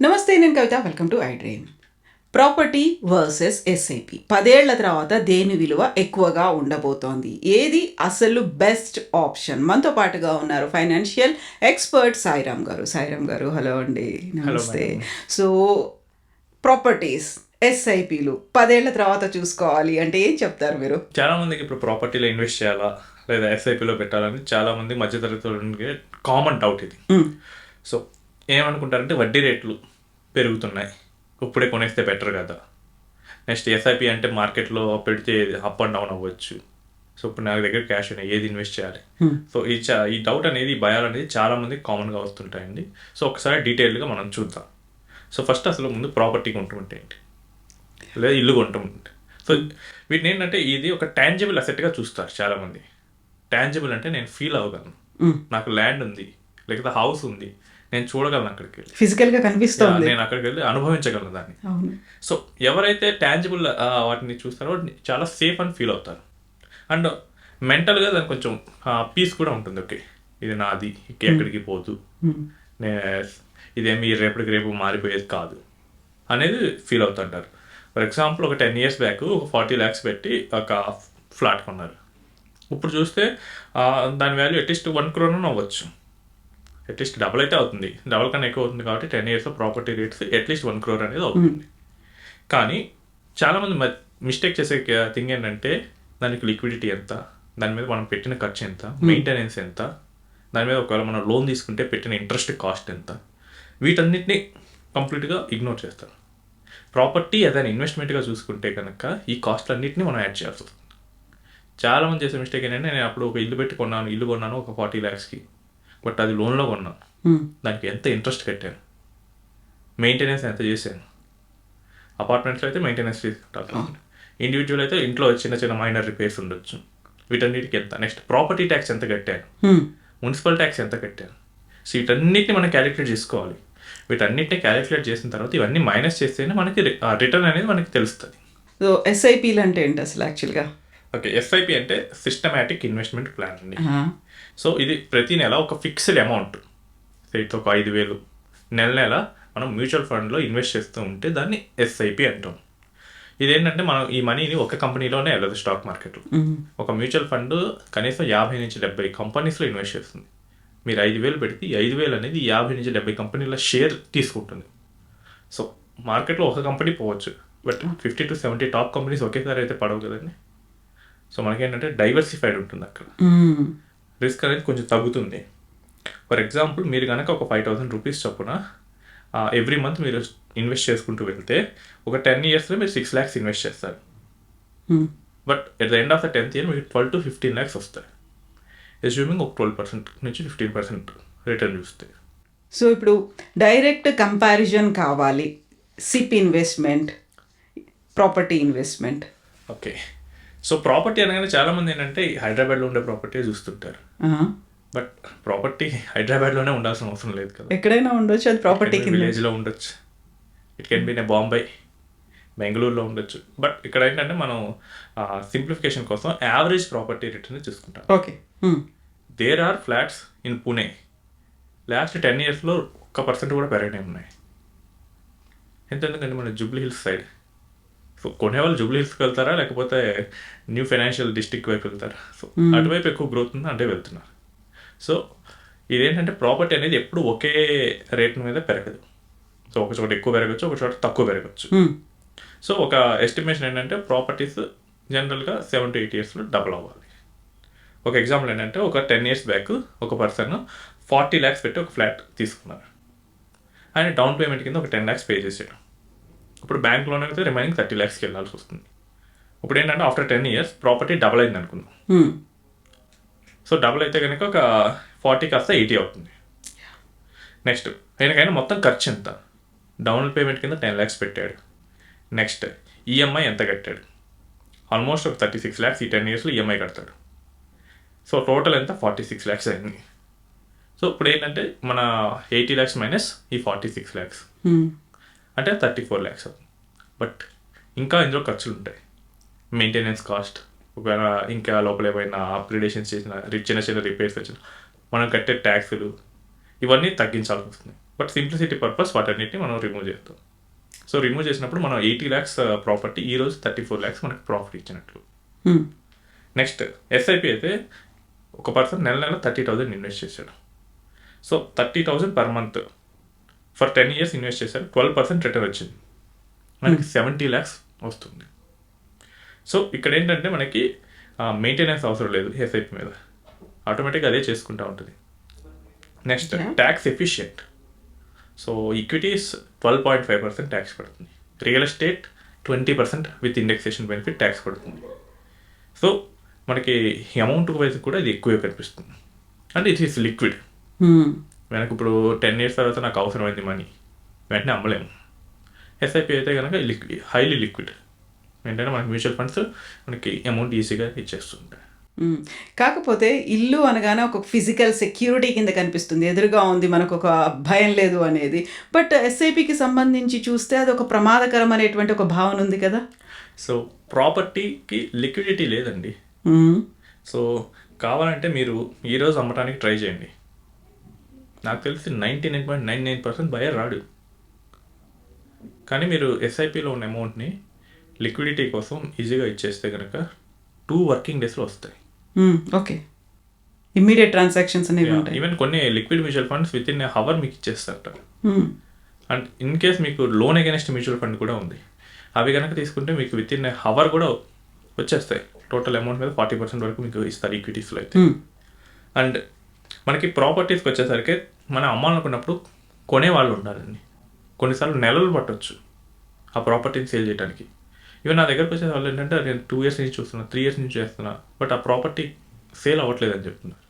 నమస్తే, నేను Kavitha. Welcome to I dream. Property versus SIP 10 ఏళ్ల తర్వాత దేని విలువ ఎక్కువగా ఉండబోతోంది? ఏది అసలు బెస్ట్ ఆప్షన్? మనతో పాటుగా ఉన్నారు ఫైనాన్షియల్ ఎక్స్పర్ట్ సాయిరామ్ గారు. సాయిరామ్ గారు, హలో అండి. నమస్తే. సో ప్రాపర్టీస్, ఎస్ఐపిలు 10 ఏళ్ల తర్వాత చూసుకోవాలి అంటే ఏం చెప్తారు మీరు? చాలా మందికి ఇప్పుడు ప్రాపర్టీలో ఇన్వెస్ట్ చేయాలా లేదా ఎస్ఐపిలో పెట్టాలని చాలా మంది మధ్యతరగతి కామన్ డౌట్ ఇది. సో ఏమనుకుంటారంటే వడ్డీ రేట్లు పెరుగుతున్నాయి, ఇప్పుడే కొనేస్తే బెటర్ కదా. నెక్స్ట్ ఎస్ఐపి అంటే మార్కెట్లో పెడితే అప్ అండ్ డౌన్ అవ్వచ్చు. సో ఇప్పుడు నా దగ్గర క్యాష్ ఉన్నాయి, ఏది ఇన్వెస్ట్ చేయాలి? సో ఈ డౌట్ అనేది, ఈ భయాలు అనేది చాలా మంది కామన్గా వస్తుంటాయండి. సో ఒకసారి డీటెయిల్గా మనం చూద్దాం. సో ఫస్ట్ అసలు ముందు ప్రాపర్టీ కొంటుంటే ఏంటి, లేదా ఇల్లు కొంటుంటే. సో వీటిని ఏంటంటే ఇది ఒక టాంజిబుల్ అసెట్గా చూస్తారు చాలామంది. టాంజిబుల్ అంటే నేను ఫీల్ అవ్వగలను, నాకు ల్యాండ్ ఉంది లేకపోతే హౌస్ ఉంది, నేను చూడగలను, అక్కడికి వెళ్ళి ఫిజికల్గా కనిపిస్తుంది, నేను అక్కడికి వెళ్ళి అనుభవించగలను దాన్ని. సో ఎవరైతే టాంజిబుల్ వాటిని చూస్తారో చాలా సేఫ్ అని ఫీల్ అవుతారు. అండ్ మెంటల్గా దానికి కొంచెం పీస్ కూడా ఉంటుంది. ఓకే, ఇది నాది, ఎక్కడికి పోదు, ఇదేమి రేపటికి రేపు మారిపోయేది కాదు అనేది ఫీల్ అవుతుంటారు. ఫర్ ఎగ్జాంపుల్ ఒక 10 years బ్యాక్ ఒక 40 lakhs పెట్టి ఒక ఫ్లాట్ కొన్నారు. ఇప్పుడు చూస్తే దాని వాల్యూ అట్లీస్ట్ 1 crore అవ్వచ్చు. అట్లీస్ట్ డబుల్ అయితే అవుతుంది, డబుల్ కన్నా ఎక్కువ అవుతుంది. కాబట్టి 10 years property rates at least 1 crore అనేది అవుతుంది. కానీ చాలామంది మిస్టేక్ చేసే థింగ్ ఏంటంటే దానికి లిక్విడిటీ ఎంత, దాని మీద మనం పెట్టిన ఖర్చు ఎంత, మెయింటెనెన్స్ ఎంత, దాని మీద ఒకవేళ మనం లోన్ తీసుకుంటే పెట్టిన ఇంట్రెస్ట్ కాస్ట్ ఎంత, వీటన్నిటిని కంప్లీట్గా ఇగ్నోర్ చేస్తారు. ప్రాపర్టీ ఏదైనా ఇన్వెస్ట్మెంట్గా చూసుకుంటే కనుక ఈ కాస్ట్లన్నింటినీ మనం యాడ్ చేయాల్సి వస్తుంది. చాలామంది చేసే మిస్టేక్ ఏంటంటే, నేను అప్పుడు ఒక ఇల్లు కొన్నాను ఒక 40 lakhsకి, బట్ అది లోన్లో కొన్నాను, దానికి ఎంత ఇంట్రెస్ట్ కట్టాను, మెయింటెనెన్స్ ఎంత చేశాను. అపార్ట్మెంట్స్లో అయితే మెయింటెనెన్స్ తీసుకుంటాను, ఇండివిజువల్ అయితే ఇంట్లో చిన్న చిన్న మైనర్ రిపేర్స్ ఉండొచ్చు, వీటన్నిటికి ఎంత. నెక్స్ట్ ప్రాపర్టీ ట్యాక్స్ ఎంత కట్టాను, మున్సిపల్ ట్యాక్స్ ఎంత కట్టాను. సో వీటన్నిటిని మనం క్యాలిక్యులేట్ చేసుకోవాలి. వీటన్నిటిని క్యాలిక్యులేట్ చేసిన తర్వాత ఇవన్నీ మైనస్ చేస్తేనే మనకి రిటర్న్ అనేది మనకి తెలుస్తుంది. సో ఎస్ఐపిలు అంటే ఏంటి అసలు యాక్చువల్గా? ఓకే, ఎస్ఐపి అంటే సిస్టమాటిక్ ఇన్వెస్ట్మెంట్ ప్లాన్ అండి. సో ఇది ప్రతి నెల ఒక ఫిక్స్డ్ అమౌంట్, అయితే ఒక 5,000 నెల మనం మ్యూచువల్ ఫండ్లో ఇన్వెస్ట్ చేస్తూ ఉంటే దాన్ని ఎస్ఐపి అంటాం. ఇదేంటంటే మనం ఈ మనీని ఒక కంపెనీలోనే వెళ్ళదు, స్టాక్ మార్కెట్లో. ఒక మ్యూచువల్ ఫండ్ కనీసం 50 నుంచి 70 కంపెనీస్లో ఇన్వెస్ట్ చేస్తుంది. మీరు 5,000 పెడితే 5,000 అనేది 50 నుంచి 70 కంపెనీల షేర్ తీసుకుంటుంది. సో మార్కెట్లో ఒక కంపెనీ పోవచ్చు, బట్ 50 to 70 టాప్ కంపెనీస్ ఒకేసారి అయితే పడవు కదండి. సో మనకేంటంటే డైవర్సిఫైడ్ ఉంటుంది అక్కడ, రిస్క్ అనేది కొంచెం తగ్గుతుంది. ఫర్ ఎగ్జాంపుల్ మీరు కనుక ఒక 5,000 రూపీస్ చొప్పున ఎవ్రీ మంత్ మీరు ఇన్వెస్ట్ చేసుకుంటూ వెళ్తే ఒక 10 yearsలో మీరు 6 lakhs ఇన్వెస్ట్ చేస్తారు. But at the end of the 10th year మీకు 12 to 15 lakhs వస్తాయి, అస్యూమింగ్ ఒక 12% నుంచి 15% రిటర్న్ చూస్తే. సో ఇప్పుడు డైరెక్ట్ కంపారిజన్ కావాలి, SIP investment, property investment. Okay, so property అనగానే చాలామంది ఏంటంటే హైదరాబాద్లో ఉండే ప్రాపర్టీ చూస్తుంటారు. బట్ ప్రాపర్టీ హైదరాబాద్లోనే ఉండాల్సిన అవసరం లేదు కదా, ఎక్కడైనా ఉండొచ్చు. అది ప్రాపర్టీ విలేజ్లో ఉండొచ్చు, ఇట్ కెన్ బి బాంబే, బెంగళూరులో ఉండొచ్చు. బట్ ఇక్కడ ఏంటంటే మనం సింప్లిఫికేషన్ కోసం యావరేజ్ ప్రాపర్టీ రిటర్న్ చూసుకుంటాం. Okay, there are flats in Pune last 10 yearsలో 1% కూడా పెరగనే ఉన్నాయి. ఎందుకంటే మన జూబ్లీ హిల్స్ సైడ్. సో కొనేవాళ్ళు జూబ్లీ హిల్స్కి వెళ్తారా లేకపోతే న్యూ ఫైనాన్షియల్ డిస్ట్రిక్ట్ వైపు వెళ్తారా? సో అటువైపు ఎక్కువ గ్రోత్ ఉంది అంటే వెళ్తున్నారు. సో ఇదేంటంటే ప్రాపర్టీ అనేది ఎప్పుడు ఒకే రేట్ మీద పెరగదు. సో ఒక చోట ఎక్కువ పెరగచ్చు, ఒక చోట తక్కువ పెరగచ్చు. సో ఒక ఎస్టిమేషన్ ఏంటంటే ప్రాపర్టీస్ జనరల్గా 7 to 8 yearsలో డబుల్ అవ్వాలి. ఒక ఎగ్జాంపుల్ ఏంటంటే ఒక 10 years బ్యాక్ ఒక పర్సన్ 40 lakhs పెట్టి ఒక ఫ్లాట్ తీసుకున్నారు. ఆయన డౌన్ పేమెంట్ కింద ఒక 10 lakhs పే చేసాడు. ఇప్పుడు బ్యాంక్ లోన్ అయితే రిమైనింగ్ 30 lakhsకి వెళ్ళాల్సి వస్తుంది. ఇప్పుడు ఏంటంటే ఆఫ్టర్ 10 years ప్రాపర్టీ డబుల్ అయింది అనుకుందాం. సో డబుల్ అయితే కనుక ఒక 40 కాస్త 80 అవుతుంది. నెక్స్ట్ ఆయనకైనా మొత్తం ఖర్చు ఎంత, డౌన్ పేమెంట్ కింద 10 lakhs పెట్టాడు. నెక్స్ట్ ఈఎంఐ ఎంత కట్టాడు, ఆల్మోస్ట్ ఒక 36 lakhs ఈ 10 yearsలో ఈఎంఐ కడతాడు. సో టోటల్ ఎంత, 46 lakhs అయింది. సో ఇప్పుడు ఏంటంటే మన 80 lakhs మైనస్ ఈ 46 lakhs అంటే 34 lakhs అవుతుంది. బట్ ఇంకా ఇందులో ఖర్చులు ఉంటాయి, మెయింటెనెన్స్ కాస్ట్, ఒకవేళ ఇంకా లోపల ఏమైనా అప్గ్రేడేషన్స్ చేసిన చిన్న చిన్న రిపేర్స్ వచ్చిన మనం కట్టే ట్యాక్సులు ఇవన్నీ తగ్గించాల్సి వస్తుంది. బట్ సింప్లిసిటీ పర్పస్ వాటన్నిటిని మనం రిమూవ్ చేస్తాం. సో రిమూవ్ చేసినప్పుడు మనం 80 lakhs ప్రాపర్టీ ఈరోజు 34 lakhs మనకి ప్రాఫిట్ ఇచ్చినట్లు. నెక్స్ట్ ఎస్ఐపి అయితే ఒక పర్సన్ నెల 30,000 ఇన్వెస్ట్ చేశాడు. So 30,000 per month for 10 years invest చేశాడు. 12% రిటర్న్ వచ్చింది, మనకి 70 lakhs వస్తుంది. సో ఇక్కడ ఏంటంటే మనకి మెయింటెనెన్స్ అవసరం లేదు ఎస్ఐపి మీద, ఆటోమేటిక్గా అదే చేసుకుంటూ ఉంటుంది. Next tax efficient. So equities 12.5% tax పడుతుంది, real estate 20% with indexation benefit tax పడుతుంది. సో మనకి అమౌంట్ వైజ్ కూడా ఇది ఎక్కువే కనిపిస్తుంది. And it is liquid. మనకి ఇప్పుడు 10 years తర్వాత నాకు అవసరమైంది మనీ, వెంటనే అమ్మలేము. ఎస్ఐపి అయితే కనుక హైలీ లిక్విడ్. ఏంటంటే మనకి మ్యూచువల్ ఫండ్స్ మనకి అమౌంట్ ఈజీగా ఇచ్చేస్తుంటాయి. కాకపోతే ఇల్లు అనగానే ఒక ఫిజికల్ సెక్యూరిటీ కింద కనిపిస్తుంది, ఎదురుగా ఉంది, మనకు ఒక భయం లేదు అనేది. బట్ ఎస్ఐపికి సంబంధించి చూస్తే అది ఒక ప్రమాదకరం అనేటువంటి ఒక భావన ఉంది కదా. సో ప్రాపర్టీకి లిక్విడిటీ లేదండి. సో కావాలంటే మీరు ఈరోజు అమ్మటానికి ట్రై చేయండి. నాకు తెలిసి 99.99% బయర్ రాడు. కానీ మీరు ఎస్ఐపిలో ఉన్న అమౌంట్ని లిక్విడిటీ కోసం ఈజీగా ఇచ్చేస్తే కనుక 2 working daysలో వస్తాయి. ఓకే, ఇమ్మీడియట్ ట్రాన్సాక్షన్స్ అనేవి ఉంటాయి. ఈవెన్ కొన్ని liquid mutual funds within hour మీకు ఇచ్చేస్తారు. అండ్ ఇన్ కేస్ మీకు లోన్ అగైనెస్ట్ మ్యూచువల్ ఫండ్ కూడా ఉంది, అవి కనుక తీసుకుంటే మీకు విత్ ఇన్ హవర్ కూడా వచ్చేస్తాయి. టోటల్ అమౌంట్ మీద 40% వరకు మీకు ఇస్తారు ఈక్విటీస్లో అయితే. అండ్ మనకి ప్రాపర్టీస్కి వచ్చేసరికి మనం అమ్మాలనుకున్నప్పుడు కొనేవాళ్ళు ఉండాలండి. కొన్నిసార్లు నెలలు పట్టవచ్చు ఆ ప్రాపర్టీని సేల్ చేయడానికి. ఈవెన్ నా దగ్గరకు వచ్చే వాళ్ళు ఏంటంటే నేను 2 years నుంచి చూస్తున్నా, 3 years నుంచి చేస్తున్నా, బట్ ఆ ప్రాపర్టీ సేల్ అవ్వట్లేదు అని చెప్తున్నారు.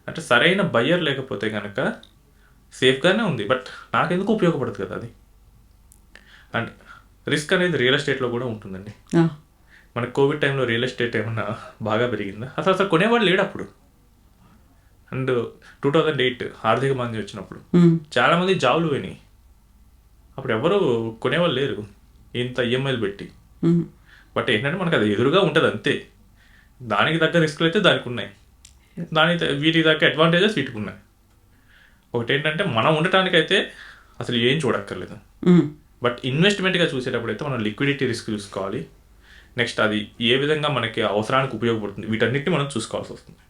అంటే సరైన బయ్యర్ లేకపోతే కనుక సేఫ్గానే ఉంది, బట్ నాకెందుకు ఉపయోగపడుతుంది కదా అది. అండ్ రిస్క్ అనేది రియల్ ఎస్టేట్లో కూడా ఉంటుందండి. మనకి కోవిడ్ టైంలో రియల్ ఎస్టేట్ ఏమన్నా బాగా పెరిగిందా? అసలు కొనేవాడు లేడు అప్పుడు. అండ్ 2008 ఆర్థిక మంది వచ్చినప్పుడు చాలామంది జాబులు పోయినాయి. అప్పుడు ఎవరు కొనేవాళ్ళు లేరు ఇంత ఈఎంఐలు పెట్టి. బట్ ఏంటంటే మనకు అది ఎదురుగా ఉంటుంది అంతే. దానికి తగ్గ రిస్క్లు అయితే దానికి ఉన్నాయి, వీటికి తగ్గ అడ్వాంటేజెస్ వీటికి ఉన్నాయి. ఒకటి ఏంటంటే మనం ఉండటానికైతే అసలు ఏం చూడక్కర్లేదు. బట్ ఇన్వెస్ట్మెంట్గా చూసేటప్పుడు అయితే మనం లిక్విడిటీ రిస్క్ చూసుకోవాలి. నెక్స్ట్ అది ఏ విధంగా మనకి అవసరానికి ఉపయోగపడుతుంది, వీటన్నిటిని మనం చూసుకోవాల్సి వస్తుంది.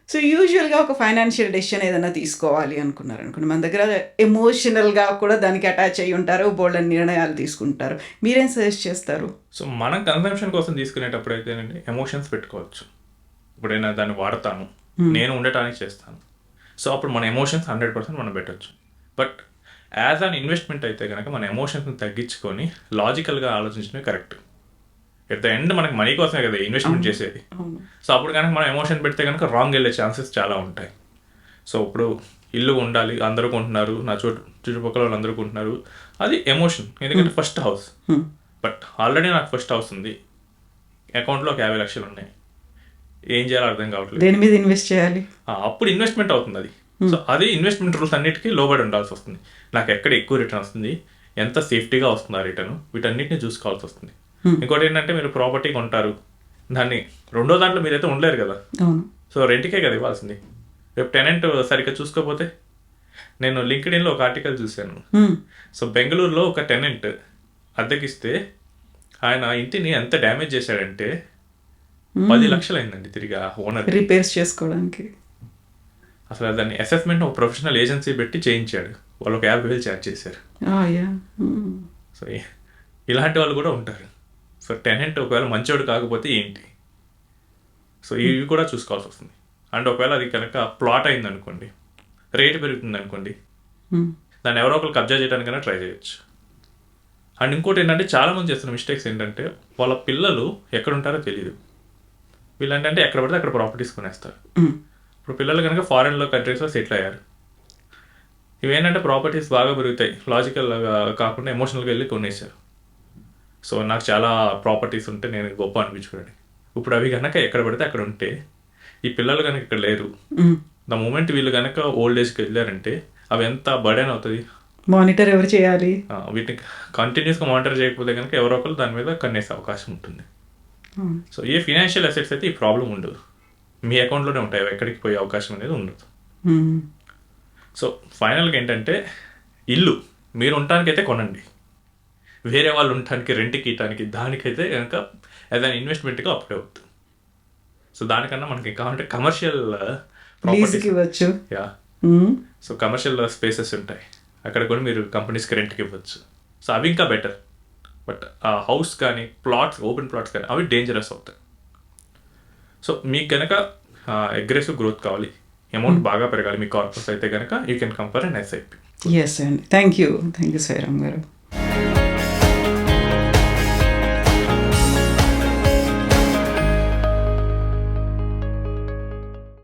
సో యూజువల్గా ఒక ఫైనాన్షియల్ డెసిషన్ ఏదైనా తీసుకోవాలి అనుకున్నారనుకోండి, మన దగ్గర ఎమోషనల్గా కూడా దానికి అటాచ్ అయ్యి ఉంటారు, బోల్డ్ నిర్ణయాలు తీసుకుంటారు. మీరేం సజెస్ట్ చేస్తారు? సో మనం కన్సంప్షన్ కోసం తీసుకునేటప్పుడు అయితేనండి ఎమోషన్స్ పెట్టుకోవచ్చు. ఇప్పుడైనా దాన్ని వాడతాను, నేను ఉండటానికి చేస్తాను. సో అప్పుడు మన ఎమోషన్స్ 100% మనం పెట్టవచ్చు. బట్ యాజ్ అన్ ఇన్వెస్ట్మెంట్ అయితే కనుక మన ఎమోషన్స్ని తగ్గించుకొని లాజికల్గా ఆలోచించడమే కరెక్ట్. ఎట్ ద ఎండ్ మనకి మనీ కోసమే కదా ఇన్వెస్ట్మెంట్ చేసేది. సో అప్పుడు కనుక మనం ఎమోషన్ పెడితే కనుక రాంగ్ వెళ్ళే ఛాన్సెస్ చాలా ఉంటాయి. సో ఇప్పుడు ఇల్లు ఉండాలి, అందరూ కొంటున్నారు, నా చుట్టుపక్కల వాళ్ళు అందరూ కొంటున్నారు, అది ఎమోషన్. ఎందుకంటే ఫస్ట్ హౌస్. బట్ ఆల్రెడీ నాకు ఫస్ట్ హౌస్ ఉంది, అకౌంట్లో ఒక 50 లక్షలు ఉన్నాయి, ఏం చేయాలో అర్థం కావట్లేదు, దేని మీద ఇన్వెస్ట్ చేయాలి, అప్పుడు ఇన్వెస్ట్మెంట్ అవుతుంది అది. సో అది ఇన్వెస్ట్మెంట్ రూల్స్ అన్నిటికీ లోబడి ఉండాల్సి వస్తుంది. నాకు ఎక్కడ ఎక్కువ రిటర్న్ వస్తుంది, ఎంత సేఫ్టీగా వస్తుంది ఆ రిటర్న్, వీటన్నిటిని చూసుకోవాల్సి వస్తుంది. ఇంకోటి ఏంటంటే మీరు ప్రాపర్టీ కొంటారు, దాన్ని రెండో దాంట్లో మీరైతే ఉండలేరు కదా. సో రెంట్కే కదా ఇవ్వాల్సింది. రేపు టెనెంట్ సరిగ్గా చూసుకోకపోతే, నేను లింక్డ్ఇన్లో ఒక ఆర్టికల్ చూశాను. సో బెంగళూరులో ఒక టెనెంట్ అద్దెకిస్తే ఆయన ఇంటిని ఎంత డ్యామేజ్ చేశాడంటే 10 లక్షలు అయిందండి తిరిగి ఆ ఓనర్ రిపేర్స్ చేసుకోవడానికి. అసలు దాన్ని అసెస్మెంట్ ఒక ప్రొఫెషనల్ ఏజెన్సీ పెట్టి చేయించాడు, వాళ్ళు ఒక 50,000 ఛార్జ్ చేశారు. సో ఇలాంటి వాళ్ళు కూడా ఉంటారు. సో టెనెంట్ ఒకవేళ మంచోడు కాకపోతే ఏంటి, సో ఇవి కూడా చూసుకోవాల్సి వస్తుంది. అండ్ ఒకవేళ అది కనుక ప్లాట్ అయింది అనుకోండి, రేటు పెరుగుతుంది అనుకోండి, దాన్ని ఎవరో ఒకరు కబ్జా చేయడానికైనా ట్రై చేయొచ్చు. అండ్ ఇంకోటి ఏంటంటే చాలామంది చేస్తున్న మిస్టేక్స్ ఏంటంటే వాళ్ళ పిల్లలు ఎక్కడ ఉంటారో తెలియదు. వీళ్ళు ఏంటంటే ఎక్కడ పడితే అక్కడ ప్రాపర్టీస్ కొనేస్తారు. ఇప్పుడు పిల్లలు కనుక ఫారెన్లో కంట్రీస్లో సెటిల్ అయ్యారు, ఇవేంటంటే ప్రాపర్టీస్ బాగా పెరుగుతాయి, లాజికల్గా కాకుండా ఎమోషనల్గా వెళ్ళి కొనేసారు. సో నాకు చాలా ప్రాపర్టీస్ ఉంటే నేను గొప్ప అనిపించుకోండి. ఇప్పుడు అవి కనుక ఎక్కడ పడితే అక్కడ ఉంటే, ఈ పిల్లలు కనుక ఇక్కడ లేరు, ద మూమెంట్ వీళ్ళు కనుక ఓల్డ్ ఏజ్కి వెళ్ళారంటే అవి ఎంత బర్డెన్ అవుతుంది. మానిటర్ ఎవరు చేయాలి? వీటిని కంటిన్యూస్గా మానిటర్ చేయకపోతే కనుక ఎవరో ఒకరు దాని మీద కన్నేసే అవకాశం ఉంటుంది. సో ఏ ఫినాన్షియల్ అసెట్స్ అయితే ఈ ప్రాబ్లం ఉండదు, మీ అకౌంట్లోనే ఉంటాయి, ఎక్కడికి పోయే అవకాశం అనేది ఉండదు. సో ఫైనల్గా ఏంటంటే ఇల్లు మీరు ఉండటానికైతే కొనండి, వేరే వాళ్ళు ఉండటానికి రెంట్కి ఇవ్వడానికి దానికైతే కనుక యాజ్ అన్ ఇన్వెస్ట్మెంట్గా అప్లై అవుతుంది. సో దానికన్నా మనకి కావాలంటే కమర్షియల్ లీజ్కి ఇవ్వచ్చు. యా, సో కమర్షియల్ స్పేసెస్ ఉంటాయి, అక్కడ కూడా మీరు కంపెనీస్కి రెంట్కి ఇవ్వచ్చు. సో అవి ఇంకా బెటర్. బట్ ఆ హౌస్ కానీ ప్లాట్స్, ఓపెన్ ప్లాట్స్ కానీ అవి డేంజరస్ అవుతాయి. సో మీకు కనుక అగ్రెసివ్ గ్రోత్ కావాలి, అమౌంట్ బాగా పెరగాలి మీ కార్పస్ అయితే కనుక you can compare and SIP. Yes అండి. థ్యాంక్ యూ సాయిరామ్ గారు.